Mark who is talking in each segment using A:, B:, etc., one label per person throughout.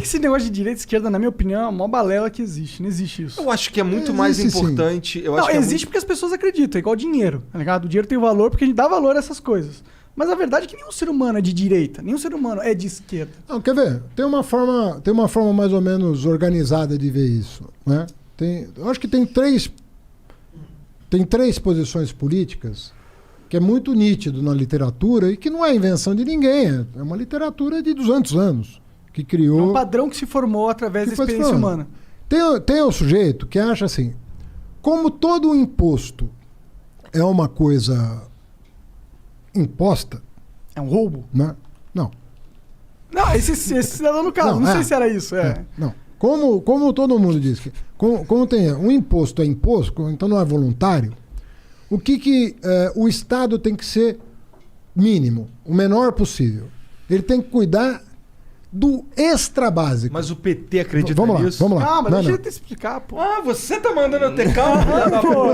A: que esse negócio de direita e esquerda, na minha opinião, é a maior balela que existe. Não existe isso.
B: Eu acho que é muito mais importante. Eu acho
A: Não,
B: que
A: existe porque as pessoas acreditam, é igual dinheiro, tá ligado? O dinheiro tem valor porque a gente dá valor a essas coisas. Mas a verdade é que nenhum ser humano é de direita, nenhum ser humano é de esquerda.
C: Não, quer ver? Tem uma forma mais ou menos organizada de ver isso, né? Eu acho que tem três posições políticas que é muito nítido na literatura e que não é invenção de ninguém, é uma literatura de 200 anos que criou...
A: É um padrão que se formou através da experiência humana.
C: Tem o sujeito que acha assim, como todo imposto é uma coisa imposta...
A: É um roubo?
C: Né? Não.
A: Não, esse cidadão no caso, não sei se era isso.
C: Não. Como todo mundo diz, que como tem um imposto é imposto, então não é voluntário, o que o Estado tem que ser mínimo, o menor possível. Ele tem que cuidar do extra básico.
B: Mas o PT acredita nisso?
C: Vamos lá.
A: Calma, deixa ele te explicar, pô.
B: Ah, você tá mandando eu ter calma?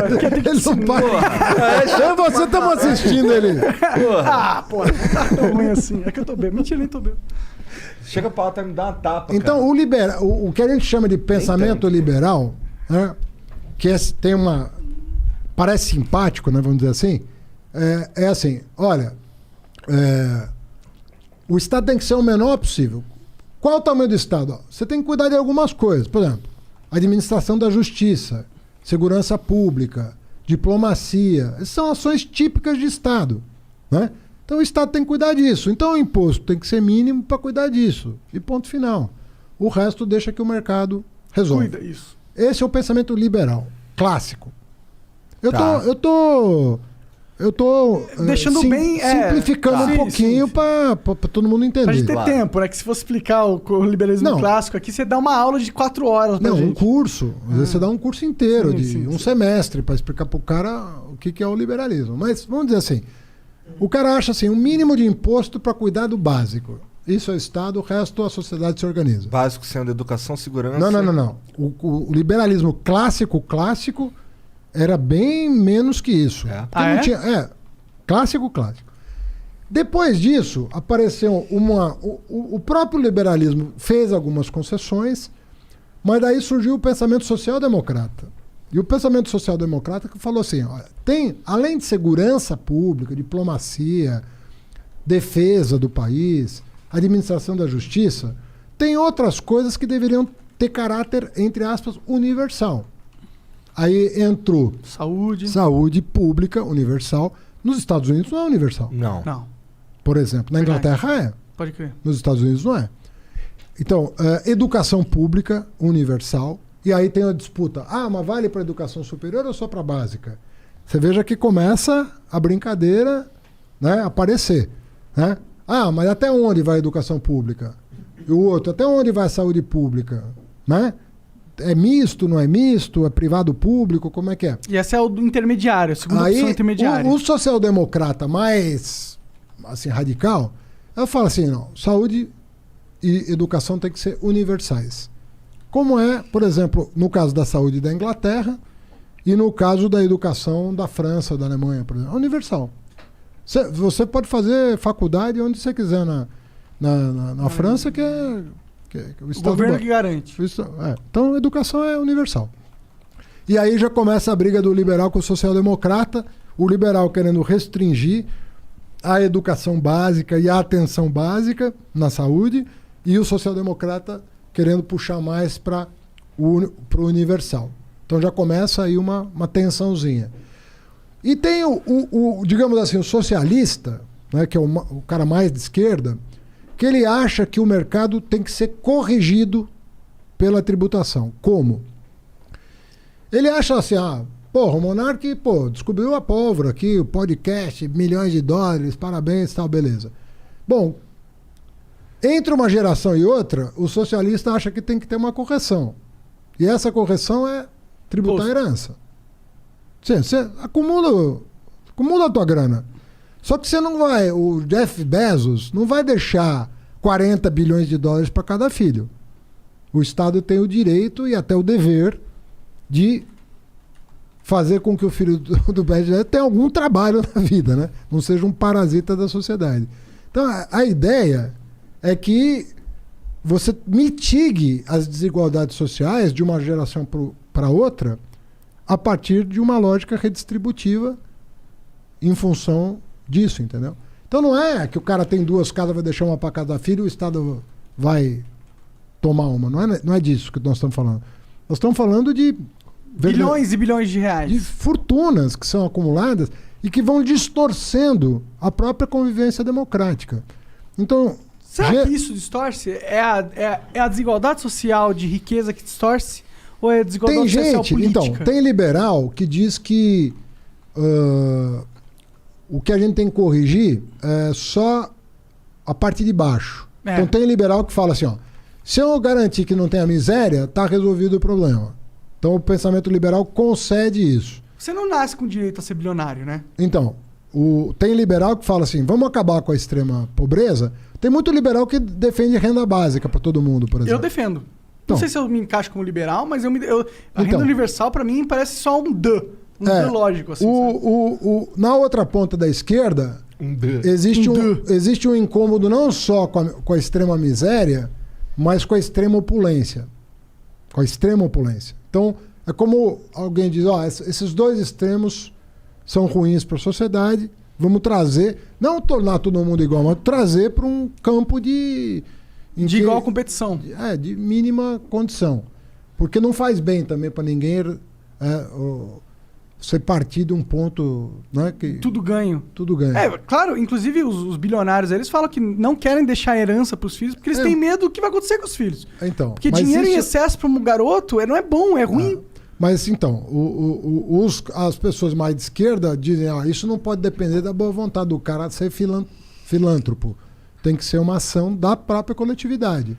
C: Ele não para. Você estamos assistindo ele.
A: Ah, pô, não tá tão ruim assim. É que eu tô bem. Mentira, nem tô bem.
B: Chega pra lá, me dá uma tapa.
C: Então, o que a gente chama de pensamento liberal, né, que tem uma... Parece simpático, né, vamos dizer assim, é assim, olha, o Estado tem que ser o menor possível. Qual o tamanho do Estado? Você tem que cuidar de algumas coisas. Por exemplo, administração da justiça, segurança pública, diplomacia. Essas são ações típicas de Estado, né? Então o Estado tem que cuidar disso. Então o imposto tem que ser mínimo para cuidar disso. E ponto final. O resto deixa que o mercado resolva.
A: Cuida isso.
C: Esse é o pensamento liberal, clássico. Eu tô
A: deixando bem
C: simplificando um pouquinho para todo mundo entender.
A: Pra gente ter tempo, né? Que se fosse explicar o liberalismo clássico aqui, você dá uma aula de 4 horas pra gente.
C: Um curso. Às vezes você dá um curso inteiro, um semestre, para explicar pro cara o que é o liberalismo. Mas vamos dizer assim, o cara acha assim, um mínimo de imposto para cuidar do básico. Isso é o Estado, o resto a sociedade se organiza.
B: Básico sendo educação, segurança...
C: Não. O liberalismo clássico era bem menos que isso. Não tinha, clássico. Depois disso, apareceu o próprio liberalismo fez algumas concessões, mas daí surgiu o pensamento social-democrata. E o pensamento social-democrata que falou assim, olha, além de segurança pública, diplomacia, defesa do país, administração da justiça, tem outras coisas que deveriam ter caráter, entre aspas, universal. Aí entrou saúde pública universal. Nos Estados Unidos não é universal.
B: Não.
C: Por exemplo, na Inglaterra é.
A: Pode crer.
C: Nos Estados Unidos não é. Então, educação pública universal. E aí tem a disputa. Mas vale para educação superior ou só para básica? Você veja que começa a brincadeira, né, aparecer. Né? Mas até onde vai a educação pública? E o outro, até onde vai a saúde pública? Né? É misto, não é misto? É privado público? Como é que é?
A: E esse é o do intermediário, a segunda opção intermediária.
C: O social-democrata mais assim, radical, ela fala assim, não, saúde e educação tem que ser universais. Como é, por exemplo, no caso da saúde da Inglaterra e no caso da educação da França, da Alemanha, por exemplo. Universal. Você pode fazer faculdade onde você quiser na França, que é o Estado
A: governo que garante.
C: Então, a educação é universal. E aí já começa a briga do liberal com o social-democrata, o liberal querendo restringir a educação básica e a atenção básica na saúde, e o social-democrata querendo puxar mais para o universal. Então já começa aí uma tensãozinha. E tem digamos assim, o socialista, né, que é o cara mais de esquerda, que ele acha que o mercado tem que ser corrigido pela tributação. Como? Ele acha assim, o Monark, descobriu a pólvora aqui, o podcast, milhões de dólares, parabéns, tal, beleza. Bom, entre uma geração e outra, o socialista acha que tem que ter uma correção. E essa correção é tributar a herança. Você acumula a tua grana. Só que você não vai, o Jeff Bezos não vai deixar 40 bilhões de dólares para cada filho. O Estado tem o direito e até o dever de fazer com que o filho do Bezos tenha algum trabalho na vida, né? Não seja um parasita da sociedade. Então, a ideia é que você mitigue as desigualdades sociais de uma geração para outra a partir de uma lógica redistributiva em função disso, entendeu? Então não é que o cara tem 2 casas, vai deixar uma para cada filho e o Estado vai tomar uma. Não é disso que nós estamos falando. Nós estamos falando de...
A: Bilhões e bilhões de reais.
C: De fortunas que são acumuladas e que vão distorcendo a própria convivência democrática. Então...
A: Será que isso distorce? É a desigualdade social de riqueza que distorce? Ou é a desigualdade social política?
C: Então, tem liberal que diz que o que a gente tem que corrigir é só a parte de baixo. Então tem liberal que fala assim, ó, se eu garantir que não tem a miséria, tá resolvido o problema. Então o pensamento liberal concede isso.
A: Você não nasce com direito a ser bilionário, né?
C: Então, tem liberal que fala assim, vamos acabar com a extrema pobreza. Tem muito liberal que defende renda básica para todo mundo, por exemplo.
A: Eu defendo.
C: Então,
A: não sei se eu me encaixo como liberal, mas a renda universal para mim parece só um D lógico. Assim,
C: na outra ponta da esquerda, existe um incômodo não só com a extrema miséria, mas com a extrema opulência. Com a extrema opulência. Então, é como alguém diz, esses 2 extremos são ruins para a sociedade, vamos trazer, não tornar todo mundo igual, mas trazer para um campo de
A: igual competição.
C: De mínima condição. Porque não faz bem também para ninguém você partir de um ponto... Né, que
A: tudo ganho.
C: Tudo ganho.
A: Claro, inclusive os bilionários, eles falam que não querem deixar herança para os filhos porque eles têm medo do que vai acontecer com os filhos.
C: Então,
A: porque dinheiro em excesso para um garoto não é bom, é ruim.
C: Mas então, as pessoas mais de esquerda dizem, isso não pode depender da boa vontade do cara ser filântropo. Tem que ser uma ação da própria coletividade,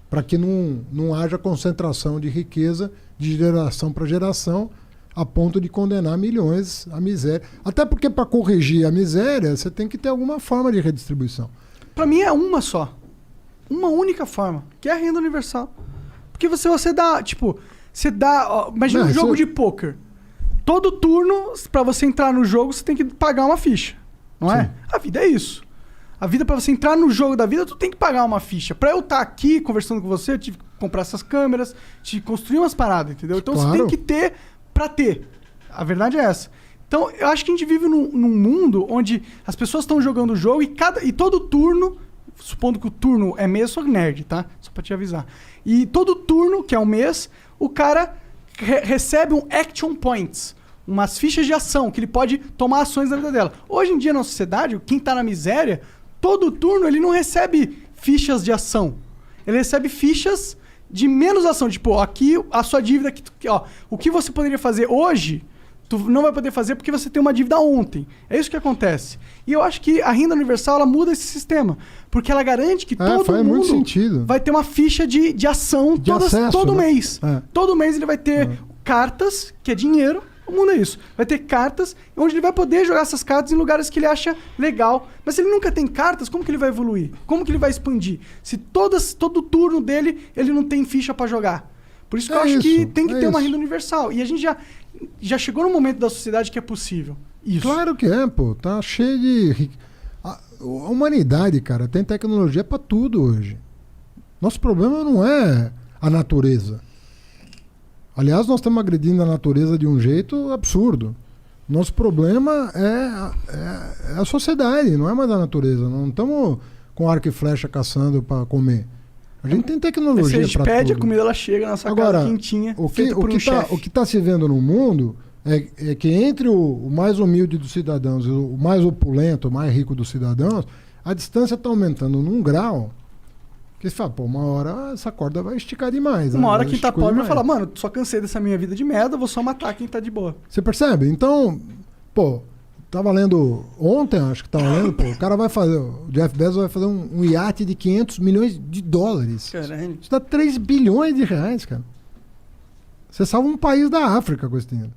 C: para que não haja concentração de riqueza de geração para geração, a ponto de condenar milhões à miséria. Até porque para corrigir a miséria, você tem que ter alguma forma de redistribuição.
A: Para mim é uma só. Uma única forma, que é a renda universal. Porque você dá, imagina um jogo de pôquer. Todo turno, para você entrar no jogo, você tem que pagar uma ficha. Não é? A vida é isso. A vida, para você entrar no jogo da vida, tu tem que pagar uma ficha. Para eu estar aqui conversando com você, eu tive que comprar essas câmeras, tive que construir umas paradas, entendeu? Então você tem que ter para ter. A verdade é essa. Então, eu acho que a gente vive num mundo onde as pessoas estão jogando o jogo e todo turno, supondo que o turno é mês, eu sou nerd, tá? Só para te avisar. E todo turno, que é um mês, o cara recebe um action points, umas fichas de ação, que ele pode tomar ações na vida dela. Hoje em dia, na sociedade, quem tá na miséria, todo turno ele não recebe fichas de ação. Ele recebe fichas de menos ação. Tipo, aqui a sua dívida, o que você poderia fazer hoje, tu não vai poder fazer porque você tem uma dívida ontem. É isso que acontece. E eu acho que a renda universal, ela muda esse sistema. Porque ela garante que todo mundo vai ter uma ficha de ação todo mês. Todo mês ele vai ter cartas, que é dinheiro. O mundo é isso. Vai ter cartas onde ele vai poder jogar essas cartas em lugares que ele acha legal. Mas se ele nunca tem cartas, como que ele vai evoluir? Como que ele vai expandir? Se todo turno dele, ele não tem ficha para jogar. Por isso que eu acho que tem que ter uma renda universal. E a gente já chegou no momento da sociedade que é possível. Isso.
C: Claro que é, pô. Tá cheio de... A humanidade, cara, tem tecnologia para tudo hoje. Nosso problema não é a natureza. Aliás, nós estamos agredindo a natureza de um jeito absurdo. Nosso problema é a sociedade, não é mais a natureza. Não estamos com arco e flecha caçando para comer. A gente tem tecnologia para tudo.
A: Se a gente pede, a comida ela chega na sua casa quentinha, feita por um chefe.
C: O que está se vendo no mundo é que entre o mais humilde dos cidadãos e o mais opulento, o mais rico dos cidadãos, a distância está aumentando num grau que você fala, uma hora essa corda vai esticar demais.
A: Uma hora quem tá pobre vai falar, mano, só cansei dessa minha vida de merda, vou só matar quem tá de boa.
C: Você percebe? Então, tava lendo ontem, acho que tava lendo, o cara vai fazer, o Jeff Bezos vai fazer um iate de 500 milhões de dólares.
A: Caralho.
C: Isso dá 3 bilhões de reais, cara. Você salva um país da África com esse dinheiro.